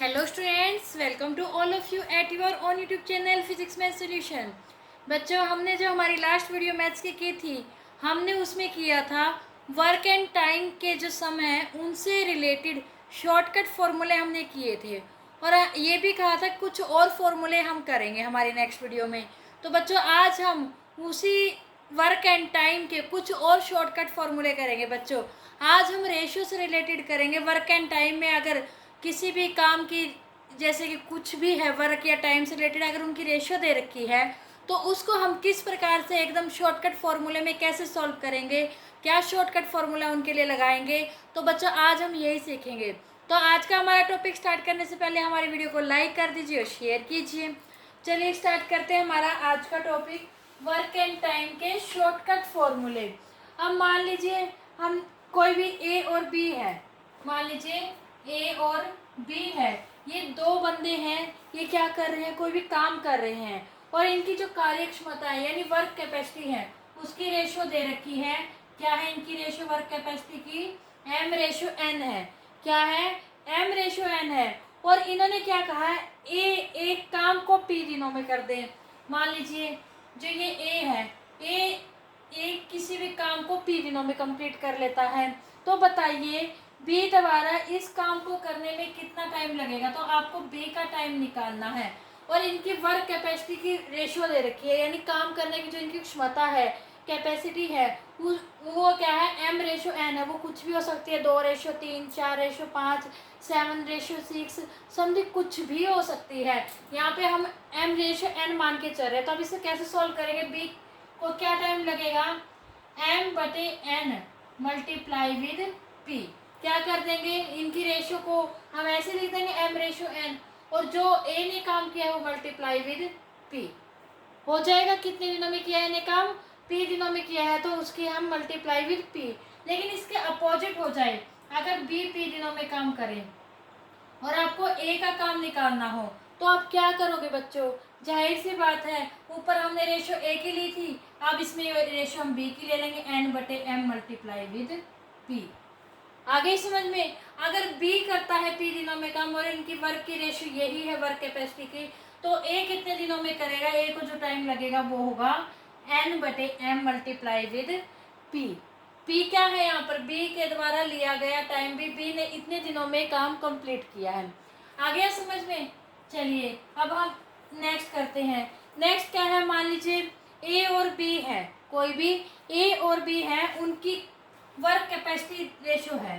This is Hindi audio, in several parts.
Hello students, welcome to all of you at your on YouTube channel physics math solution. बच्चों, हमने जो हमारी लास्ट वीडियो मैथ्स की थी, हमने उसमें किया था वर्क एंड टाइम के जो समय हैं उनसे रिलेटेड शॉर्टकट फॉर्मूले हमने किए थे। और ये भी कहा था कुछ और फॉर्मूले हम करेंगे हमारी नेक्स्ट वीडियो में। तो बच्चों, आज हम उसी वर्क एंड टाइम के कुछ और शॉर्टकट फॉर्मूले करेंगे। बच्चों, आज हम रेशियो से रिलेटेड करेंगे। वर्क एंड टाइम में अगर किसी भी काम की, जैसे कि कुछ भी है वर्क या टाइम से रिलेटेड, अगर उनकी रेशियो दे रखी है तो उसको हम किस प्रकार से एकदम शॉर्टकट फॉर्मूले में कैसे सॉल्व करेंगे, क्या शॉर्टकट फॉर्मूला उनके लिए लगाएंगे। तो बच्चों, आज हम यही सीखेंगे। तो आज का हमारा टॉपिक स्टार्ट करने से पहले हमारी वीडियो को लाइक कर दीजिए और शेयर कीजिए। चलिए स्टार्ट करते हैं हमारा आज का टॉपिक, वर्क एंड टाइम के शॉर्टकट फॉर्मूले। अब मान लीजिए हम कोई भी ए और बी है, मान लीजिए ए और बी है, ये दो बंदे हैं। ये क्या कर रहे हैं, कोई भी काम कर रहे हैं और इनकी जो कार्य क्षमता है यानी वर्क कैपेसिटी है उसकी रेशियो दे रखी है। क्या है इनकी रेशियो वर्क कैपेसिटी की? एम रेशियो एन है। क्या है? एम रेशियो एन है। और इन्होंने क्या कहा है, ए एक काम को पी दिनों में कर दें। मान लीजिए जो ये ए है, ए किसी भी काम को पी दिनों में कंप्लीट कर लेता है। तो बताइए बी द्वारा इस काम को करने में कितना टाइम लगेगा। तो आपको बी का टाइम निकालना है। और इनकी वर्क कैपेसिटी की रेशियो दे रखी है, यानी काम करने की जो इनकी क्षमता है, कैपेसिटी है, वो क्या है, एम रेशियो एन है। वो कुछ भी हो सकती है, 2:3, 4:5, 7:6, समथिंग कुछ भी हो सकती है। यहाँ पे हम एम रेशियो एन मान के चल रहे हैं। तो अब इसे कैसे सॉल्व करेंगे? बी को क्या टाइम लगेगा? m/n multiply with p। क्या कर देंगे, इनकी रेशियो को हम ऐसे लिख देंगे m रेशियो n, और जो a ने काम किया है वो मल्टीप्लाई विद p हो जाएगा। कितने दिनों में किया है इन्हें काम? p दिनों में किया है, तो उसकी हम मल्टीप्लाई विद p। लेकिन इसके अपोजिट हो जाए, अगर b p दिनों में काम करे और आपको a का काम निकालना हो तो आप क्या करोगे बच्चों? जाहिर सी बात है, ऊपर हमने रेशियो a की ली थी, अब इसमें रेशियो हम b की ले लेंगे, n/m मल्टीप्लाई विद p। आ गई समझ में? अगर B करता है P दिनों में काम और इनकी वर्क की रेशियो यही है वर्क कैपेसिटी की, तो A कितने दिनों में करेगा? A को जो टाइम लगेगा वो होगा n/m multiply with P। P क्या है यहाँ पर? B के द्वारा लिया गया टाइम भी B ने इतने दिनों में काम कंप्लीट किया है। आ गया समझ में? चलिए अब हम नेक्स्ट करते हैं। नेक्स्ट क्या है, मान लीजिए A और B है, कोई भी A और B है, उनकी वर्क कैपेसिटी रेशियो है।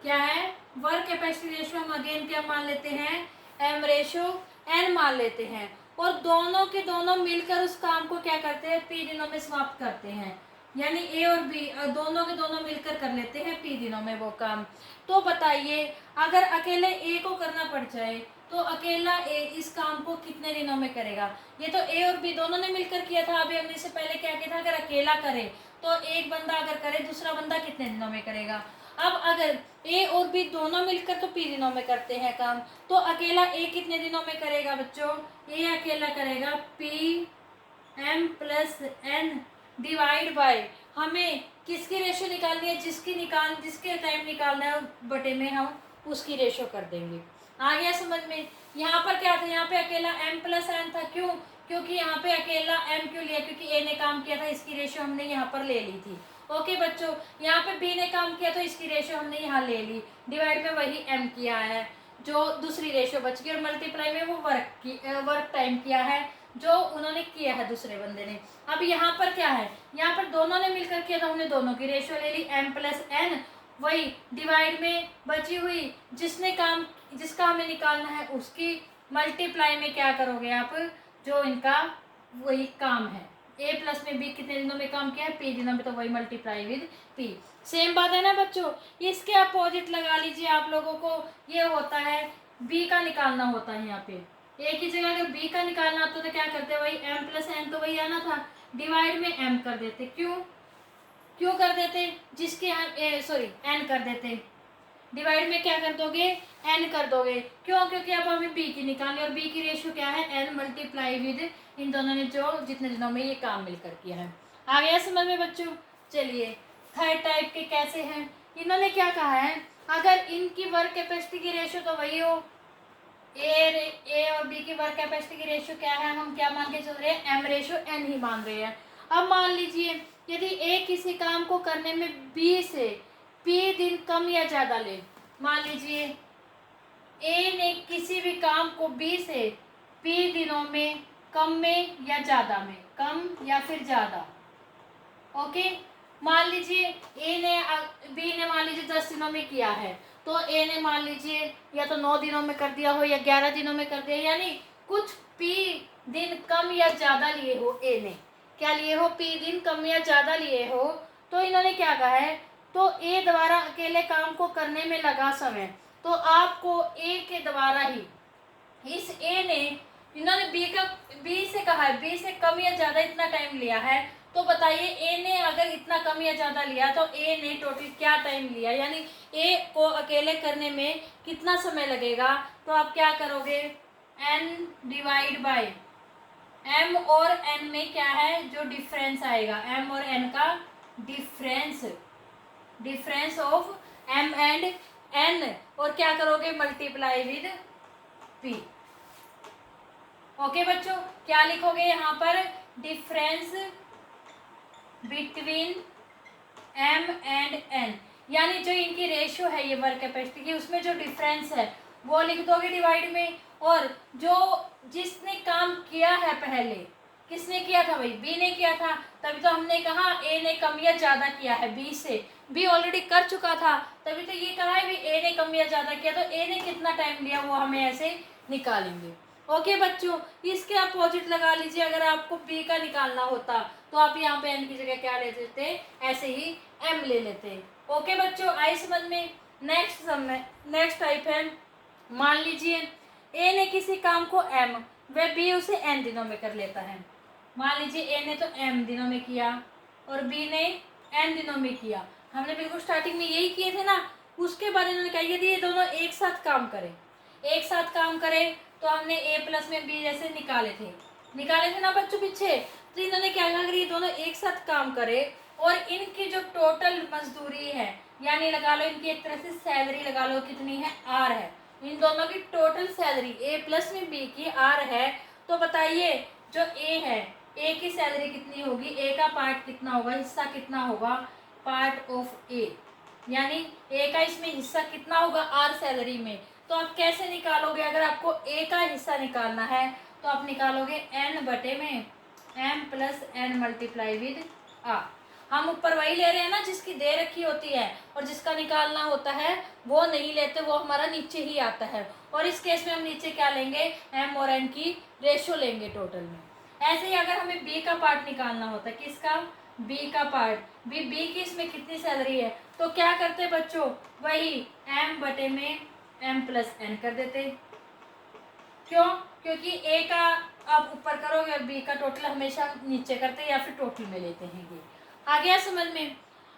क्या है? वर्क कैपेसिटी रेशियो हम अगेन क्या मान लेते हैं? एम रेशियो एन मान लेते हैं। और दोनों के दोनों मिलकर उस काम को क्या करते हैं? पी दिनों में समाप्त करते हैं। यानी ए और बी दोनों के दोनों मिलकर कर लेते हैं पी दिनों में वो काम। तो बताइए अगर अकेले ए को करना पड़ जाए तो अकेला ए इस काम को कितने दिनों में करेगा? ये तो ए और बी दोनों ने मिलकर किया था। अभी हमने इससे पहले क्या किया था, अगर अकेला करे तो एक बंदा अगर करे, दूसरा बंदा कितने दिनों में करेगा। अब अगर ए और बी दोनों मिलकर तो पी दिनों में करते हैं काम, तो अकेला ए कितने दिनों में करेगा बच्चों? ए अकेला करेगा P M plus N divide by, हमें किसकी रेशियो निकालनी है? जिसके टाइम निकालना है बटे में हम उसकी रेशियो कर देंगे। आ गया समझ में? यहाँ पर क्या था, यहाँ पे अकेला m प्लस एन था। क्यों? क्योंकि यहाँ पे अकेला m क्यों लिया? क्योंकि a ने काम किया था, इसकी रेशियो हमने यहाँ पर ले ली थी। ओके बच्चों, यहाँ पे b ने काम किया तो इसकी रेशियो हमने यहाँ ले ली, डिवाइड में वही m किया है, जो दूसरी रेशियो बच गई, और मल्टीप्लाई में वो वर्क टाइम किया है जो उन्होंने किया है दूसरे बंदे ने। अब यहाँ पर क्या है, यहाँ पर दोनों ने मिलकर किया तो हमने दोनों की रेशियो ले ली m प्लस एन, वही डिवाइड में बची हुई जिसका हमें निकालना है उसकी मल्टीप्लाई में क्या करोगे आप? जो इनका वही काम है, a प्लस में b कितने दिनों में काम किया है? p दिनों में, तो वही मल्टीप्लाई विद p। सेम बात है ना बच्चों? इसके अपोजिट लगा लीजिए आप लोगों को। ये होता है b का निकालना होता है, यहाँ पे a की जगह अगर b का निकालना होता तो क्या करते? वही m प्लस n, तो वही आना था, डिवाइड में m कर देते। क्यों कर देते? जिसके हम सॉरी n कर देते, डिवाइड में क्या कर दोगे? n कर दोगे। क्यों? क्योंकि अब हमें b की निकालनी, और b की रेशियो क्या है? n मल्टीप्लाई विद इन दोनों ने जो जितने दिनों में ये काम मिलकर किया है। आ गया समझ में बच्चों? चलिए थर्ड टाइप के कैसे हैं, इन्होंने क्या कहा है, अगर इनकी वर्क कैपेसिटी की रेशियो तो वही हो, ए और बी की वर्क कैपेसिटी की रेशियो क्या है, हम क्या मान के चल रहे हैं, m रेशियो n ही मान रहे हैं। अब मान लीजिए यदि ए किसी काम को करने में बी से p दिन कम या ज़्यादा ले, मान लीजिए ए ने किसी भी काम को बी से p दिनों में कम में या ज़्यादा में, कम या फिर ज़्यादा, ओके। मान लीजिए ए ने बी ने मान लीजिए 10 दिनों में किया है, तो ए ने मान लीजिए या तो 9 दिनों में कर दिया हो या 11 दिनों में कर दिया, यानी कुछ पी दिन कम या ज़्यादा लिए हो, ए ने क्या लिए हो, पी दिन कम या ज़्यादा लिए हो। तो इन्होंने क्या कहा है, तो ए द्वारा अकेले काम को करने में लगा समय, तो आपको ए के द्वारा ही इस ए ने, इन्होंने बी से कहा है बी से कम या ज़्यादा इतना टाइम लिया है, तो बताइए ए ने अगर इतना कम या ज़्यादा लिया तो ए ने टोटल क्या टाइम लिया, यानी ए को अकेले करने में कितना समय लगेगा। तो आप क्या करोगे, n डिवाइड बाय m और n में क्या है जो डिफरेंस आएगा, m और n का difference of m and n, और क्या करोगे मल्टीप्लाई विद p। ओके बच्चों, क्या लिखोगे यहाँ पर, difference between m and n, यानी जो इनकी रेशियो है ये वर्क कैपेसिटी की, उसमें जो डिफरेंस है वो लिख दोगे डिवाइड में, और जो जिसने काम किया है पहले, किसने किया था भाई, बी ने किया था, तभी तो हमने कहा ए ने कम या ज़्यादा किया है बी से, बी ऑलरेडी कर चुका था, तभी तो ये कहा है भी ए ने कम या ज़्यादा किया, तो ए ने कितना टाइम लिया वो हमें ऐसे निकालेंगे। ओके बच्चों, इसके अपोजिट लगा लीजिए, अगर आपको बी का निकालना होता तो आप यहाँ पे एन की जगह क्या ले लेते, ऐसे ही एम ले लेते। ओके बच्चों, आई समझ में। नेक्स्ट टाइप है, मान लीजिए ए ने किसी काम को एम व बी उसे एन दिनों में कर लेता है। मान लीजिए ए ने तो एम दिनों में किया और बी ने एन दिनों में किया, हमने बिल्कुल स्टार्टिंग में यही किए थे ना। उसके बाद इन्होंने कहा यदि ये दोनों एक साथ काम करें तो हमने ए प्लस में बी जैसे निकाले थे ना बच्चों पीछे। तो इन्होंने क्या कहा, अगर ये दोनों एक साथ काम करे और इनकी जो टोटल मजदूरी है, यानी लगा लो इनकी एक तरह से सैलरी लगा लो कितनी है, आर है, इन दोनों की टोटल सैलरी ए प्लस में बी की आर है, तो बताइए जो ए है, ए की सैलरी कितनी होगी, ए का पार्ट कितना होगा, हिस्सा कितना होगा, पार्ट ऑफ ए, यानी ए का इसमें हिस्सा कितना होगा आर सैलरी में। तो आप कैसे निकालोगे, अगर आपको ए का हिस्सा निकालना है तो आप निकालोगे एन बटे में M plus N multiply with R. हम ऊपर वही ले रहे हैं ना जिसकी दे रखी होती है, और जिसका निकालना होता है वो नहीं लेते, वो हमारा नीचे ही आता है। और इस केस में हम नीचे क्या लेंगे, एम और एन की रेशियो लेंगे टोटल में। ऐसे ही अगर हमें बी का पार्ट निकालना होता है, किसका, बी का पार्ट, बी की इसमें कितनी सैलरी है, तो क्या करते बच्चों, वही एम बटे में एम प्लस एन कर देते। क्यों, क्योंकि ए का आप ऊपर करोगे और बी का टोटल हमेशा नीचे करते या फिर टोटल में लेते हैं। ये आ गया समझ में।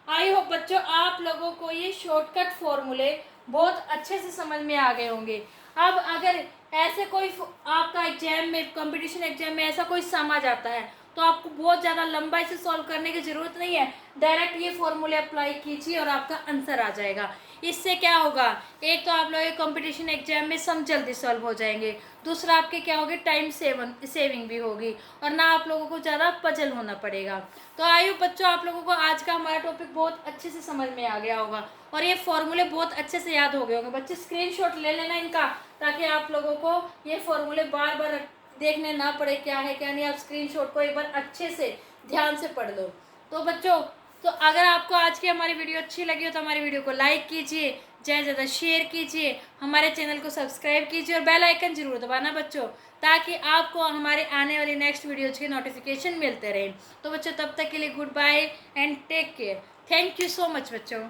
आई होप बच्चों आप लोगों को ये शॉर्टकट फॉर्मूले बहुत अच्छे से समझ में आ गए होंगे। अब अगर ऐसे कोई आपका एग्जाम में, कंपटीशन एग्जाम में ऐसा कोई सम आ जाता है तो आपको बहुत ज़्यादा लंबाई से सॉल्व करने की ज़रूरत नहीं है, डायरेक्ट ये फॉर्मूले अप्लाई कीजिए और आपका आंसर आ जाएगा। इससे क्या होगा, एक तो आप लोगों के कंपटीशन एग्जाम में सम जल्दी सॉल्व हो जाएंगे, दूसरा आपके क्या होगी, टाइम सेविंग भी होगी, और ना आप लोगों को ज़्यादा पजल होना पड़ेगा। तो आइए बच्चों, आप लोगों को आज का हमारा टॉपिक बहुत अच्छे से समझ में आ गया होगा और ये फॉर्मूले बहुत अच्छे से याद हो गए होंगे। बच्चे स्क्रीनशॉट ले लेना इनका, ताकि आप लोगों को ये फॉर्मूले बार बार देखने ना पड़े क्या है क्या नहीं, आप स्क्रीनशॉट को एक बार अच्छे से ध्यान से पढ़ लो। तो बच्चों, तो अगर आपको आज की हमारी वीडियो अच्छी लगी हो तो हमारी वीडियो को लाइक कीजिए, ज़्यादा से ज़्यादा शेयर कीजिए, हमारे चैनल को सब्सक्राइब कीजिए और बेल आइकन जरूर दबाना बच्चों, ताकि आपको हमारे आने वाली नेक्स्ट वीडियोज़ के नोटिफिकेशन मिलते रहें। तो बच्चों तब तक के लिए good bye and take care. Thank you so much बच्चों।